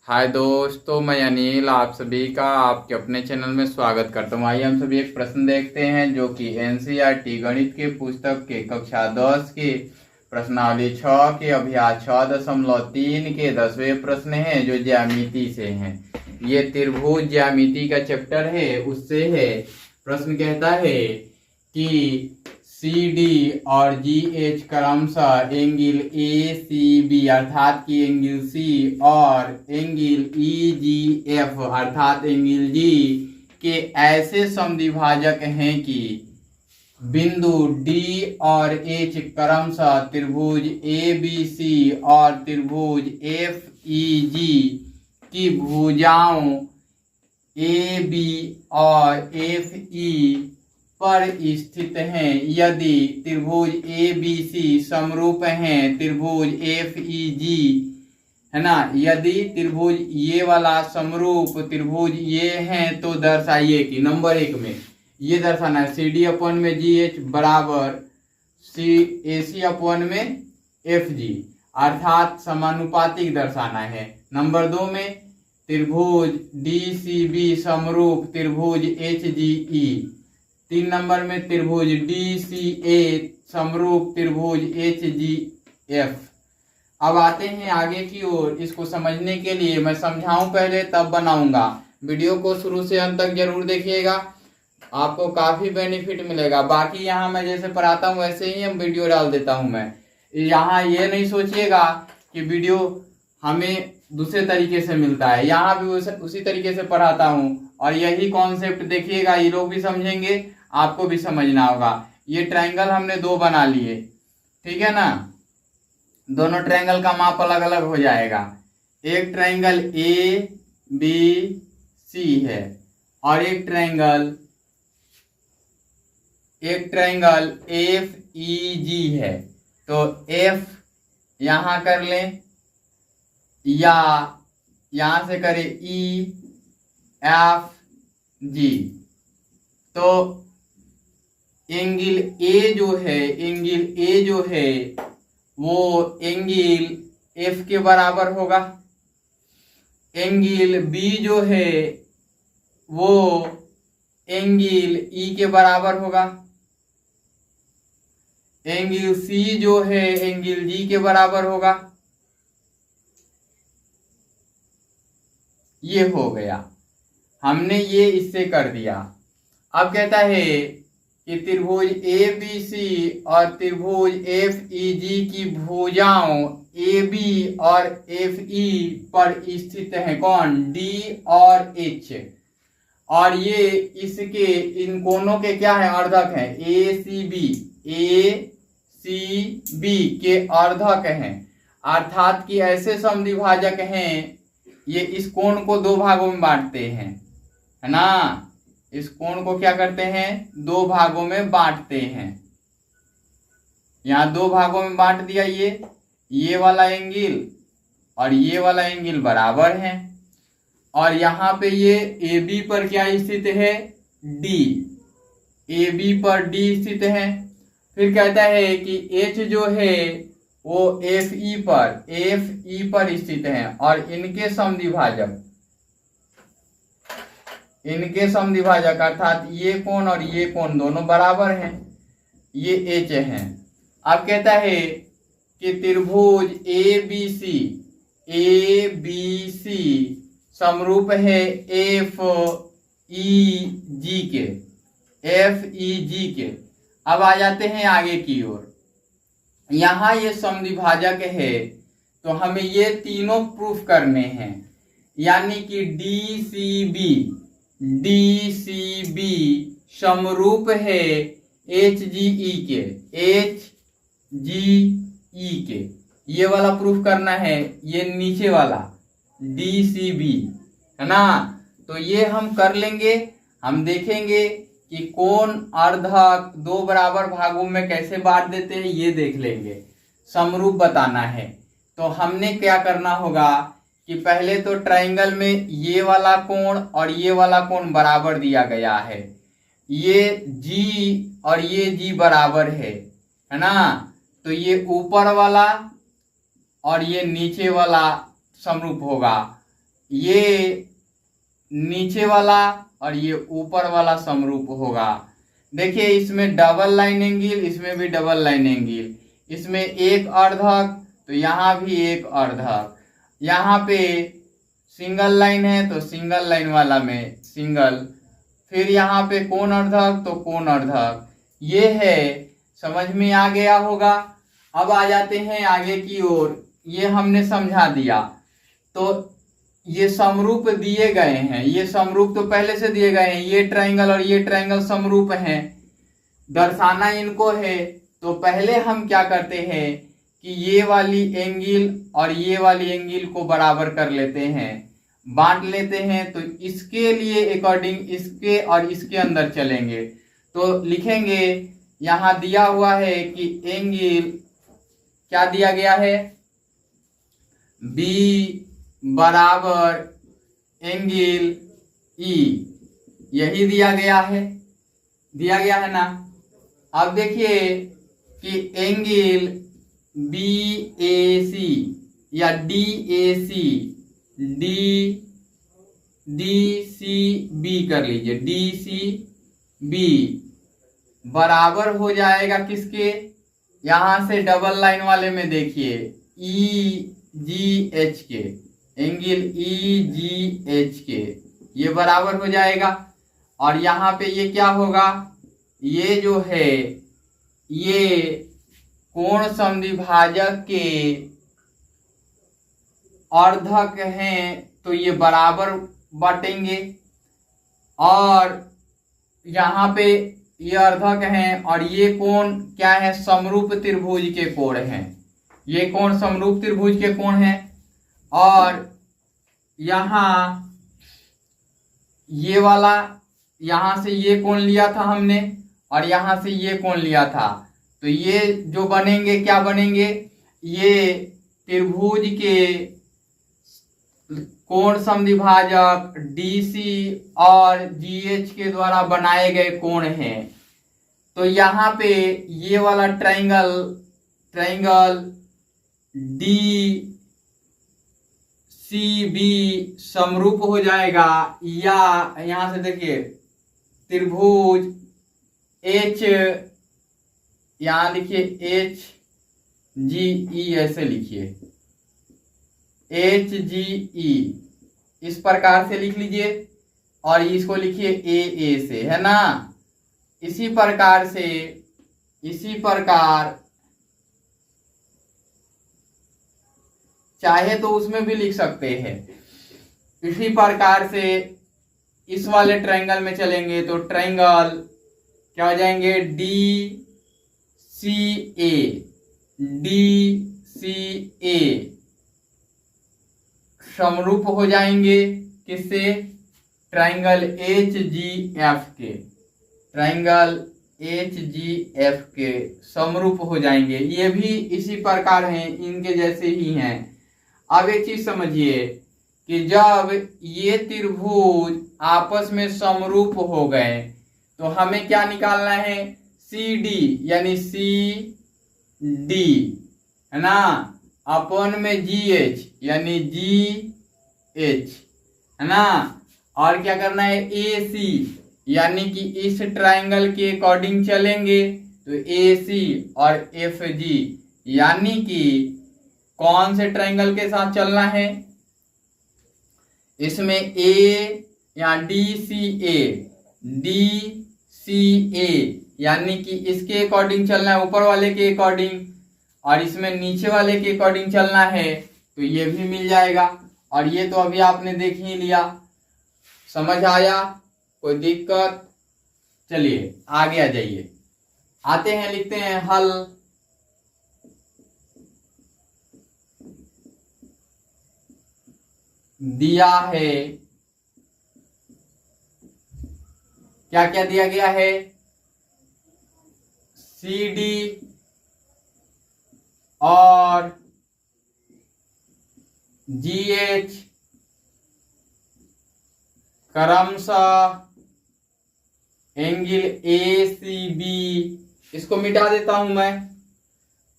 हाय दोस्तों, मैं अनिल आप सभी का आपके अपने चैनल में स्वागत करता हूँ। आइए हम सभी एक प्रश्न देखते हैं जो कि एनसीईआरटी गणित के पुस्तक के कक्षा 10 के प्रश्नावली 6 के अभ्यास 6.3 के 10वें प्रश्न है जो ज्यामिति से हैं। ये त्रिभुज ज्यामिति का चैप्टर है, उससे है। प्रश्न कहता है कि CD और GH क्रमशः एंगल ACB अर्थात कि एंगल C और एंगल EGF अर्थात एंगल G के ऐसे समद्विभाजक हैं कि बिंदु D और H क्रमशः त्रिभुज ABC और त्रिभुज FEG की भुजाओं AB और FE पर स्थित हैं। यदि त्रिभुज ABC समरूप हैं त्रिभुज FEG, है ना, यदि त्रिभुज ये वाला समरूप त्रिभुज ये हैं तो दर्शाइए कि नंबर 1 में ये दर्शाना है CD अपन में GH बराबर AC अपन में FG अर्थात समानुपातिक दर्शाना है। नंबर 2 में त्रिभुज DCB समरूप त्रिभुज HGE। 3 नंबर में त्रिभुज DCA समरूप त्रिभुज HGF। अब आते हैं आगे की ओर। इसको समझने के लिए मैं समझाऊं पहले तब बनाऊंगा। वीडियो को शुरू से अंत तक जरूर देखिएगा, आपको काफी बेनिफिट मिलेगा। बाकी यहाँ मैं जैसे पढ़ाता हूँ वैसे ही हम वीडियो डाल देता हूँ। मैं यहाँ ये नहीं सोचिएगा कि वीडियो हमें दूसरे तरीके से मिलता है, यहाँ भी उसी तरीके से पढ़ाता हूँ और यही कॉन्सेप्ट देखिएगा, ये लोग भी समझेंगे, आपको भी समझना होगा। ये ट्रायंगल हमने 2 बना लिए, ठीक है ना। दोनों ट्रायंगल का माप अलग अलग हो जाएगा। एक ट्रायंगल ABC है और एक ट्रायंगल FEG है। तो F यहां कर लें या यहां से करें EFG। तो एंगल A जो है वो एंगल F के बराबर होगा। एंगल B जो है वो एंगल E के बराबर होगा। एंगल C जो है एंगल G के बराबर होगा। ये हो गया, हमने ये इससे कर दिया। अब कहता है कि त्रिभुज ABC और त्रिभुज FEG की भुजाओं AB और FE पर स्थित हैं कौन? D और H। और ये इसके इन कोनों के क्या है? अर्धक हैं। ACB के अर्धक हैं अर्थात कि ऐसे समद्विभाजक हैं। ये इस कोण को 2 भागों में बांटते हैं, है ना। इस कोण को क्या करते हैं? 2 भागों में बांटते हैं। यहां 2 भागों में बांट दिया। ये वाला एंगल और ये वाला एंगल बराबर है। और यहां पे ये AB पर क्या स्थित है? D। AB पर D स्थित है। फिर कहता है कि H जो है वो FE पर स्थित है और इनके समद्विभाजक अर्थात ये कोण और ये कोण दोनों बराबर हैं, ये H हैं। अब कहता है कि त्रिभुज ABC समरूप है FEG के। अब आ जाते हैं आगे की ओर। यहाँ ये समद्विभाजक है तो हमें ये तीनों प्रूफ करने हैं, यानी कि DCB समरूप है HGE के। ये वाला प्रूफ करना है, ये नीचे वाला DCB, है ना। तो ये हम कर लेंगे। हम देखेंगे कि कोण अर्धक 2 बराबर भागों में कैसे बांट देते हैं, ये देख लेंगे। समरूप बताना है तो हमने क्या करना होगा कि पहले तो ट्रायंगल में ये वाला कोण और ये वाला कोण बराबर दिया गया है। ये G और ये G बराबर है ना। तो ये ऊपर वाला और ये नीचे वाला समरूप होगा। ये नीचे वाला और ये ऊपर वाला समरूप होगा। देखिए इसमें डबल लाइन एंगल, इसमें भी डबल लाइन एंगल, इसमें एक अर्धक तो यहाँ भी एक अर्धक, यहाँ पे सिंगल लाइन है तो सिंगल लाइन वाला में सिंगल, फिर यहाँ पे कोण अर्धक तो कोण अर्धक। ये है, समझ में आ गया होगा। अब आ जाते हैं आगे की ओर। ये हमने समझा दिया। तो ये समरूप दिए गए हैं, ये समरूप तो पहले से दिए गए हैं, ये ट्रायंगल और ये ट्रायंगल समरूप हैं, दर्शाना इनको है। तो पहले हम क्या करते हैं कि ये वाली एंगल और ये वाली एंगल को बराबर कर लेते हैं, बांट लेते हैं। तो इसके लिए अकॉर्डिंग इसके और इसके अंदर चलेंगे। तो लिखेंगे, यहां दिया हुआ है कि एंगल क्या दिया गया है, B बराबर एंगल E, यही दिया गया है ना। अब देखिए कि एंगल BAC या DAC, DCB कर लीजिए, DCB बराबर हो जाएगा किसके, यहां से डबल लाइन वाले में देखिए EGH के, एंगल EGH के, ये बराबर हो जाएगा। और यहाँ पे ये क्या होगा, ये जो है ये कोण समद्विभाजक के अर्धक हैं तो ये बराबर बांटेंगे। और यहाँ पे ये अर्धक हैं और ये कोण क्या है, समरूप त्रिभुज के कोण हैं, ये कोण समरूप त्रिभुज के कोण हैं। और यहाँ ये वाला, यहाँ से ये कोण लिया था हमने और यहाँ से ये कोण लिया था, तो ये जो बनेंगे क्या बनेंगे, ये त्रिभुज के कोण समद्विभाजक DC और GH के द्वारा बनाए गए कोण हैं। तो यहाँ पे ये वाला ट्रायंगल DCB समरूप हो जाएगा, या यहाँ से देखिए त्रिभुज H, यहाँ लिखिए HGE, ऐसे लिखिए HGE, इस प्रकार से लिख लीजिए और इसको लिखिए AA से, है ना। इसी प्रकार चाहे तो उसमें भी लिख सकते हैं। इसी प्रकार से इस वाले ट्रायंगल में चलेंगे तो ट्रायंगल क्या हो जाएंगे, DCA समरूप हो जाएंगे किससे, ट्रायंगल HGF के, ट्रायंगल HGF के समरूप हो जाएंगे। ये भी इसी प्रकार हैं, इनके जैसे ही हैं। अब एक चीज समझिए कि जब ये त्रिभुज आपस में समरूप हो गए तो हमें क्या निकालना है, CD यानी CD, है ना, अपन में GH यानी GH, है ना। और क्या करना है, AC यानी कि इस ट्रायंगल के अकॉर्डिंग चलेंगे तो AC और FG, यानी कि कौन से ट्रायंगल के साथ चलना है, इसमें A या DCA यानी कि इसके अकॉर्डिंग चलना है, ऊपर वाले के अकॉर्डिंग, और इसमें नीचे वाले के अकॉर्डिंग चलना है, तो ये भी मिल जाएगा। और ये तो अभी आपने देख ही लिया, समझ आया, कोई दिक्कत। चलिए आगे आ जाइए, आते हैं, लिखते हैं हल। दिया है, क्या क्या दिया गया है, CD और GH क्रमशः एंगल ACB, इसको मिटा देता हूं मैं,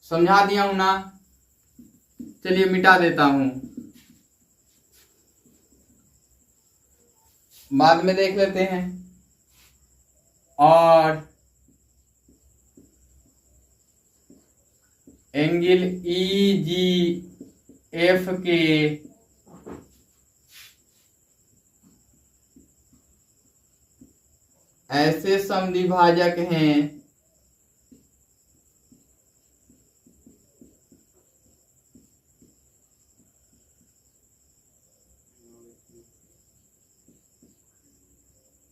समझा दिया हूं ना, चलिए मिटा देता हूं। बाद में देख लेते हैं। और एंगल EGF के ऐसे समद्विभाजक हैं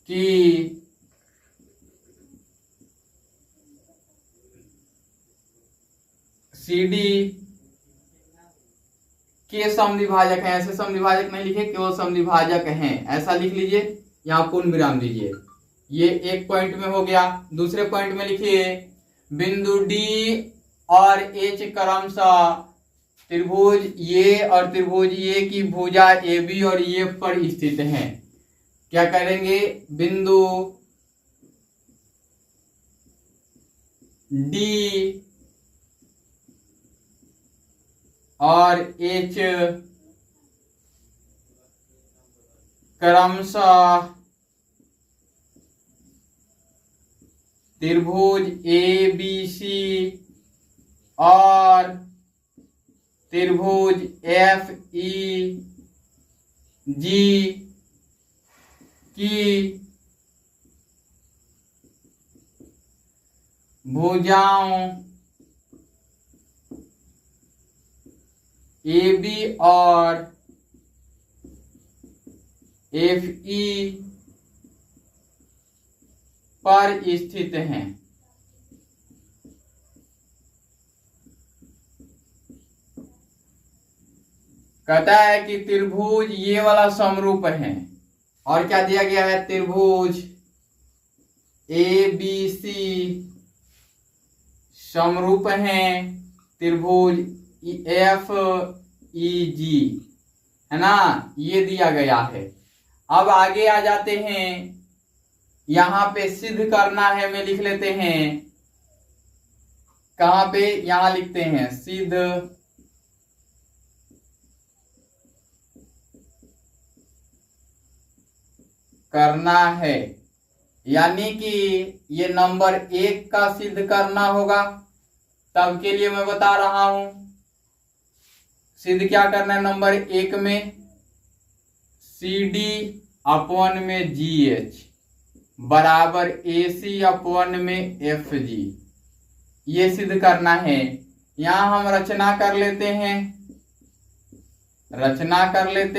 कि CD के समद्विभाजक हैं। ऐसे समद्विभाजक नहीं लिखे, केवल समद्विभाजक हैं ऐसा लिख लीजिए। यहां पूर्ण विराम दीजिए। ये एक पॉइंट में हो गया। दूसरे पॉइंट में लिखिए बिंदु D और H क्रमशः त्रिभुज ये और त्रिभुज ये की भुजा AB और EF पर स्थित हैं। क्या करेंगे? बिंदु D और H क्रमशः त्रिभुज ABC और त्रिभुज FEG की भुजाओं AB और FE पर स्थित हैं। कहता है कि त्रिभुज ये वाला समरूप है। और क्या दिया गया है? त्रिभुज ABC समरूप हैं त्रिभुज FEG, है ना, ये दिया गया है। अब आगे आ जाते हैं। यहां पे सिद्ध करना है, में लिख लेते हैं। कहां पे? यहां लिखते हैं सिद्ध करना है, यानी कि ये नंबर 1 का सिद्ध करना होगा। तब के लिए मैं बता रहा हूं सिद्ध क्या करना है। नंबर 1 में CD अपॉन में GH बराबर AC अपॉन में FG, ये सिद्ध करना है। यहां हम रचना कर लेते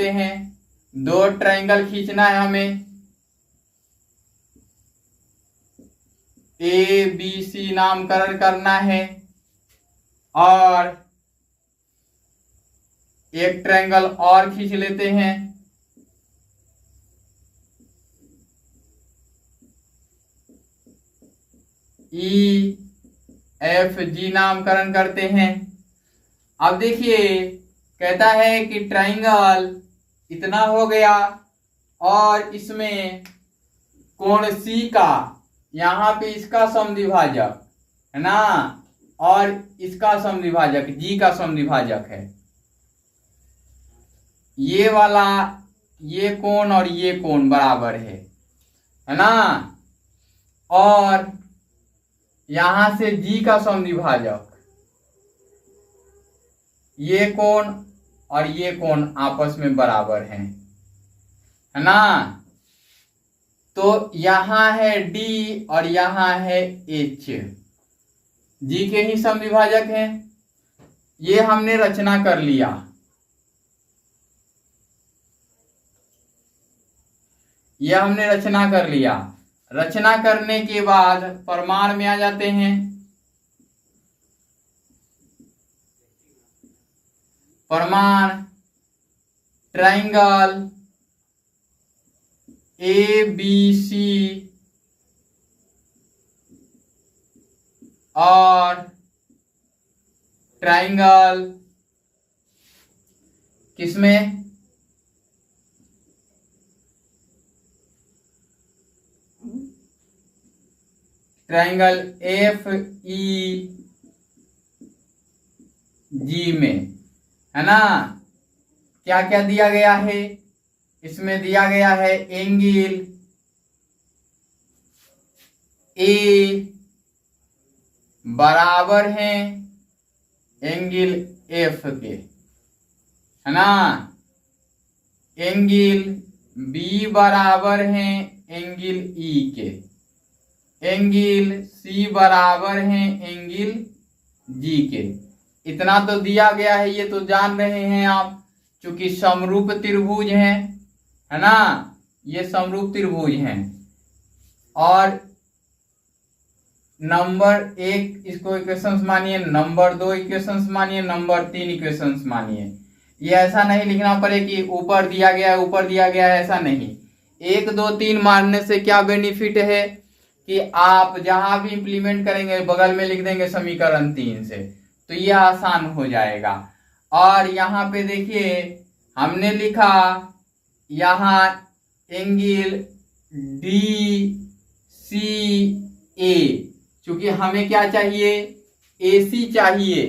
हैं। दो ट्रायंगल खींचना है हमें। ABC नामकरण करना है और एक ट्रायंगल और खींच लेते हैं। EFG नामकरण करते हैं। अब देखिए कहता है कि ट्रायंगल इतना हो गया और इसमें कोण C का, यहां पे इसका समद्विभाजक है ना, और इसका समद्विभाजक G का समद्विभाजक है। ये वाला ये कोण और ये कोण बराबर है ना, और यहां से G का समद्विभाजक ये कोण और ये कोण आपस में बराबर है ना। तो यहां है D और यहां है H, G के ही समद्विभाजक हैं। ये हमने रचना कर लिया। रचना करने के बाद प्रमाण में आ जाते हैं। प्रमाण ट्रायंगल ABC और ट्रायंगल किसमें? ट्रायंगल FEG में, है ना। क्या क्या दिया गया है? इसमें दिया गया है एंगल ए बराबर है एंगल एफ के, है ना। एंगल बी बराबर है एंगल ई के, एंगल सी बराबर है एंगल जी के। इतना तो दिया गया है, ये तो जान रहे हैं आप, चूंकि समरूप त्रिभुज है ना, ये समरूप त्रिभुज हैं। और नंबर 1 इसको इक्वेशंस मानिए, नंबर 2 इक्वेशंस मानिए, नंबर 3 इक्वेशंस मानिए। ये ऐसा नहीं लिखना पड़े कि ऊपर दिया गया है ऊपर दिया गया है, ऐसा नहीं। 1 2 3 मानने से क्या बेनिफिट है कि आप जहां भी इंप्लीमेंट करेंगे बगल में लिख देंगे समीकरण 3 से, तो ये आसान हो जाएगा। और यहाँ पे देखिए हमने लिखा यहाँ एंगल डी सी ए, क्योंकि हमें क्या चाहिए, AC चाहिए,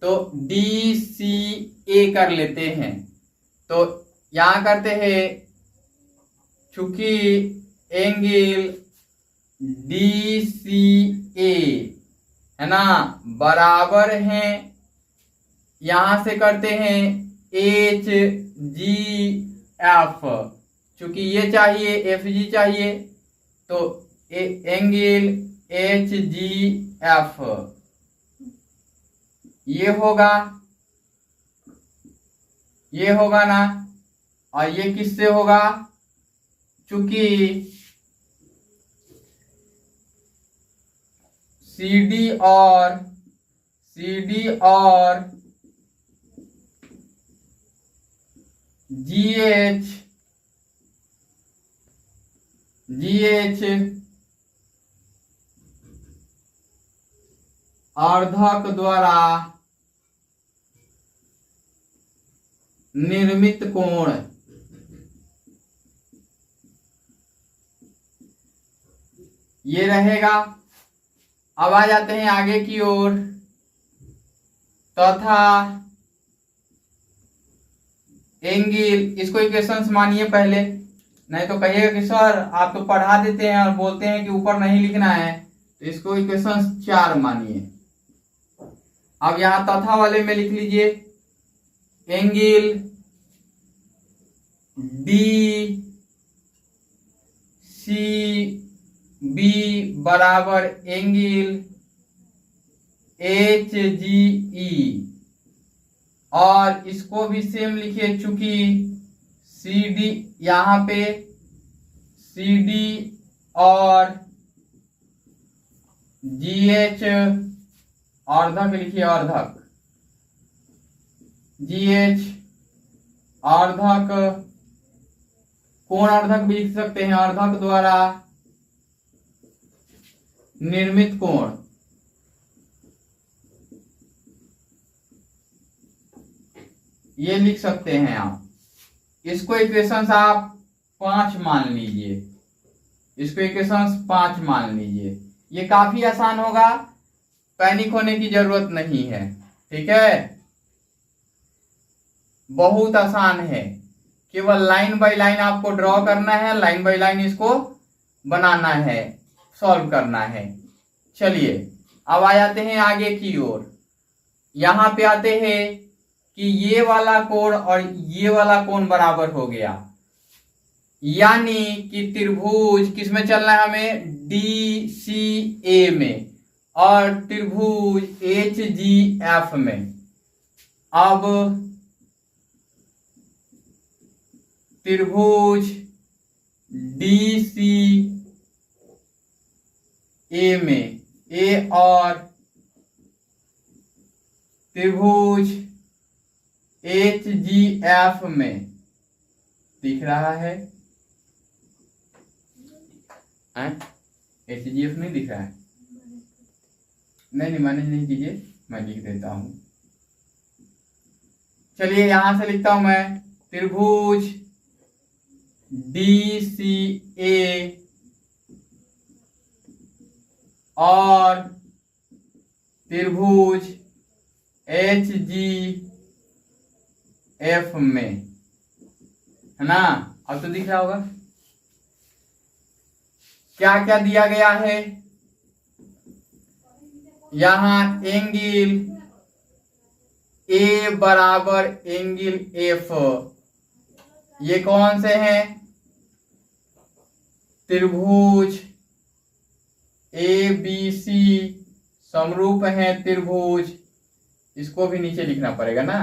तो DCA कर लेते हैं। तो यहां करते हैं, चूंकि एंगल DCA है ना बराबर है, यहां से करते हैं HGF, चूंकि ये चाहिए FG चाहिए, तो एंगल HGF ये होगा ना। और ये किससे होगा, चूंकि CD और GH अर्धक द्वारा निर्मित कोण, ये रहेगा। अब आ जाते हैं आगे की ओर, तथा एंगल, इसको इक्वेशंस मानिए पहले, नहीं तो कहिएगा कि सर आप तो पढ़ा देते हैं और बोलते हैं कि ऊपर नहीं लिखना है, तो इसको इक्वेशंस 4 मानिए। अब यहां तथा वाले में लिख लीजिए एंगल DCB बराबर एंगल HGE, और इसको भी सेम लिखिए, चूंकि CD यहां पे CD और GH अर्धक लिखिए, अर्धक GH अर्धक, कोण अर्धक भी लिख सकते हैं, अर्धक द्वारा निर्मित कोण। ये लिख सकते हैं आप। इसको इक्वेशंस आप 5 मान लीजिए, इसको इक्वेशंस 5 मान लीजिए। ये काफी आसान होगा, पैनिक होने की जरूरत नहीं है, ठीक है, बहुत आसान है। केवल लाइन बाय लाइन आपको ड्रॉ करना है, लाइन बाय लाइन इसको बनाना है, सॉल्व करना है। चलिए अब आ जाते हैं आगे की ओर। यहां पे आते हैं कि ये वाला कोण और ये वाला कोण बराबर हो गया, यानी कि त्रिभुज किसमें चलना है हमें, DCA में, और त्रिभुज HGF में। अब त्रिभुज DCA में A और त्रिभुज HGF में दिख रहा है, HGF नहीं दिख रहा है, नहीं मैनेज नहीं कीजिए, मैं लिख देता हूं। चलिए यहां से लिखता हूं मैं, त्रिभुज DCA और त्रिभुज HGF में, है ना। अब तो दिख रहा होगा क्या क्या दिया गया है। यहां एंगल ए बराबर एंगल एफ, ये कौन से हैं, त्रिभुज ए बी सी समरूप हैं त्रिभुज, इसको भी नीचे लिखना पड़ेगा ना,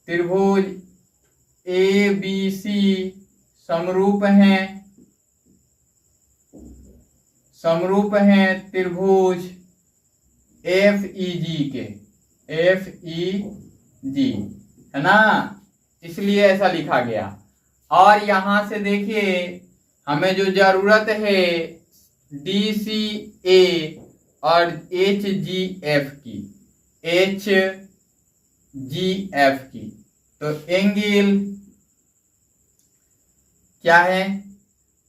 त्रिभुज ए बी सी समरूप हैं त्रिभुज एफ ई जी के, एफ ई जी, है ना, इसलिए ऐसा लिखा गया। और यहां से देखिए हमें जो जरूरत है डी सी ए और एच जी एफ की, एच जी एफ की, तो एंगल क्या है,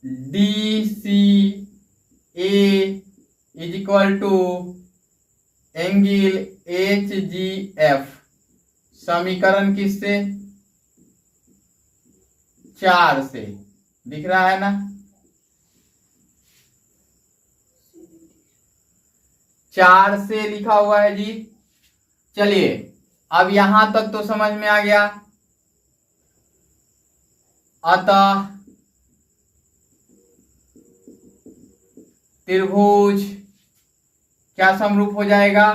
D C A is equal to angle H G F, समीकरण किससे, 4 से, दिख रहा है ना, 4 से लिखा हुआ है जी। चलिए अब यहां तक तो समझ में आ गया। अतः त्रिभुज क्या समरूप हो जाएगा,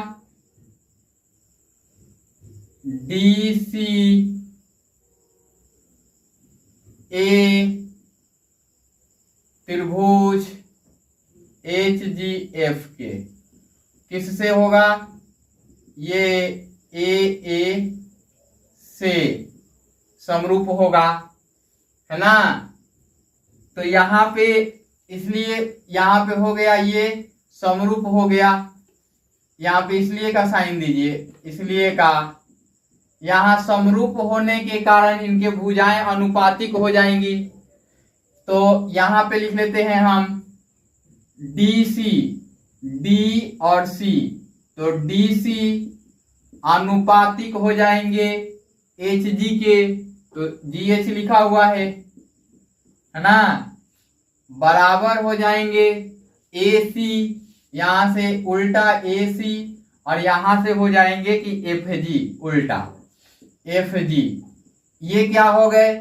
डी सी ए त्रिभुज एच जी एफ के, किससे होगा, ये ए से समरूप होगा, है ना। तो यहां पे इसलिए यहां पे हो गया, ये समरूप हो गया, यहां पे इसलिए का साइन दीजिए, इसलिए का, यहां समरूप होने के कारण इनके भुजाएं अनुपातिक हो जाएंगी। तो यहां पे लिख लेते हैं हम डी सी, डी और सी, तो डी सी अनुपातिक हो जाएंगे एच जी के, तो जी एच लिखा हुआ है ना, बराबर हो जाएंगे ए सी, यहां से उल्टा ए सी, और यहां से हो जाएंगे कि एफ जी, उल्टा एफ जी। ये क्या हो गए,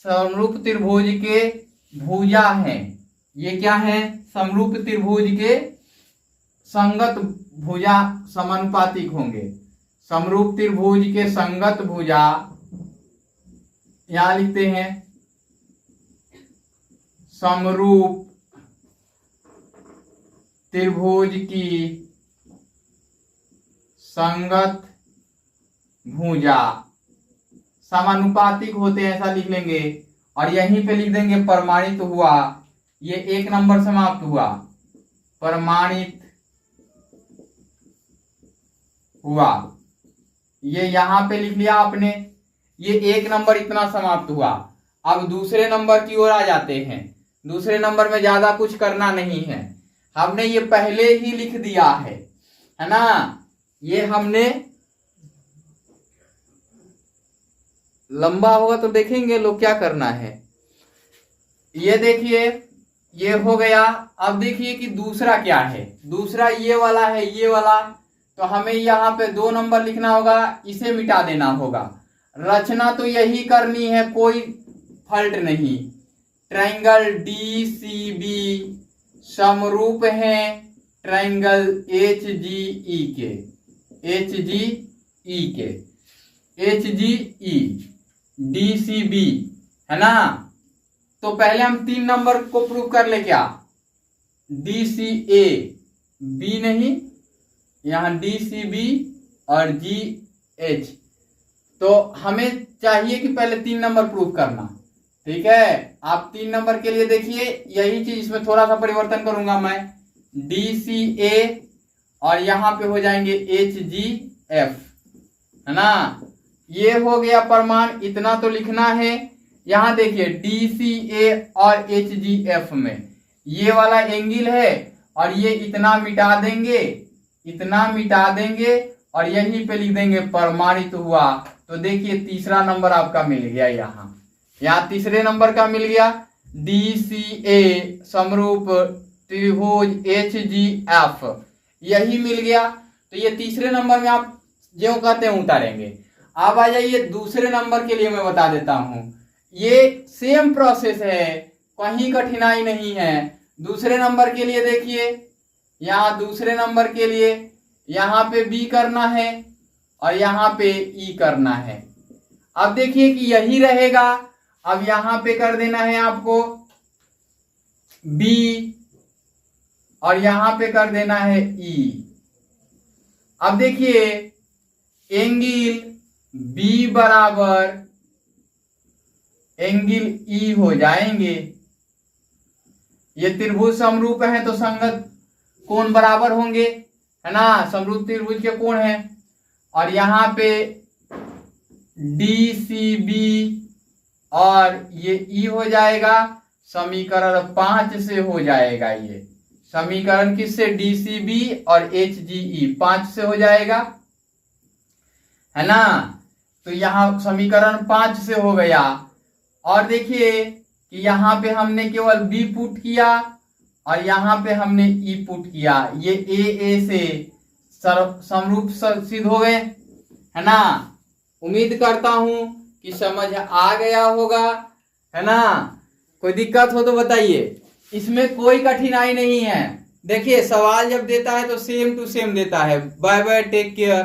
समरूप त्रिभुज के भुजा हैं, ये क्या है, समरूप त्रिभुज के संगत भुजा समानुपातिक होंगे, समरूप त्रिभुज के संगत भुजा, यहां लिखते हैं समरूप त्रिभुज की संगत भुजा समानुपातिक होते हैं, ऐसा लिख लेंगे। और यहीं पे लिख देंगे प्रमाणित हुआ, ये 1 नंबर समाप्त हुआ, प्रमाणित हुआ, ये यहां पे लिख लिया आपने, ये 1 नंबर इतना समाप्त हुआ। अब दूसरे नंबर की ओर आ जाते हैं। दूसरे नंबर में ज्यादा कुछ करना नहीं है, हमने ये पहले ही लिख दिया है ना, ये हमने, लंबा होगा तो देखेंगे लोग क्या करना है। ये देखिए ये हो गया। अब देखिए कि दूसरा क्या है, दूसरा ये वाला है, ये वाला, तो हमें यहाँ पे 2 नंबर लिखना होगा, इसे मिटा देना होगा। रचना तो यही करनी है, कोई फॉल्ट नहीं। ट्रायंगल डी सी बी समरूप है ट्रायंगल एच जी ई के, एच जी ई के, H G E D C B, है ना। तो पहले हम 3 नंबर को प्रूव कर ले, क्या, डी सी ए, बी नहीं, यहां डी सी बी और जी एच, तो हमें चाहिए कि पहले 3 नंबर प्रूव करना, ठीक है। आप 3 नंबर के लिए देखिए यही चीज, इसमें थोड़ा सा परिवर्तन करूंगा मैं, डी सी ए और यहां पे हो जाएंगे एच जी एफ, है ना। ये हो गया प्रमाण, इतना तो लिखना है। यहां देखिए डी सी ए और एच जी एफ में ये वाला एंगल है, और ये इतना मिटा देंगे, इतना मिटा देंगे, और यहीं पे लिख देंगे प्रमाणित हुआ तो देखिए तीसरा नंबर आपका मिल गया, यहाँ तीसरे नंबर का मिल गया। DCA समरूप त्रिभुज HGF यही मिल गया। तो ये तीसरे नंबर में आप जो कहते हैं उतारेंगे। अब आ जाइए दूसरे नंबर के लिए, मैं बता देता हूं, ये सेम प्रोसेस है, कहीं कठिनाई नहीं है। दूसरे नंबर के लिए देखिए, यहाँ दूसरे नंबर के लिए यहाँ पे B करना है और यहाँ पे E करना है। अब देखिए कि यही रहेगा। अब यहाँ पे कर देना है आपको B और यहाँ पे कर देना है E। अब देखिए एंगल B बराबर एंगल E हो जाएंगे। ये त्रिभुज समरूप है तो संगत कोण बराबर होंगे, है ना, समरूप त्रिभुज के कोण हैं। और यहाँ पे DCB और ये E हो जाएगा, समीकरण 5 से हो जाएगा। ये समीकरण किससे, DCB और HGE 5 से हो जाएगा, है ना। तो यहाँ समीकरण 5 से हो गया। और देखिए कि यहाँ पे हमने केवल B पुट किया और यहाँ पे हमने E पुट किया, ये A से समरूप सिद्ध हो गए, है ना। उम्मीद करता हूं कि समझ आ गया होगा, है ना। कोई दिक्कत हो तो बताइए, इसमें कोई कठिनाई नहीं है। देखिए सवाल जब देता है तो सेम टू सेम देता है। Bye bye, take care.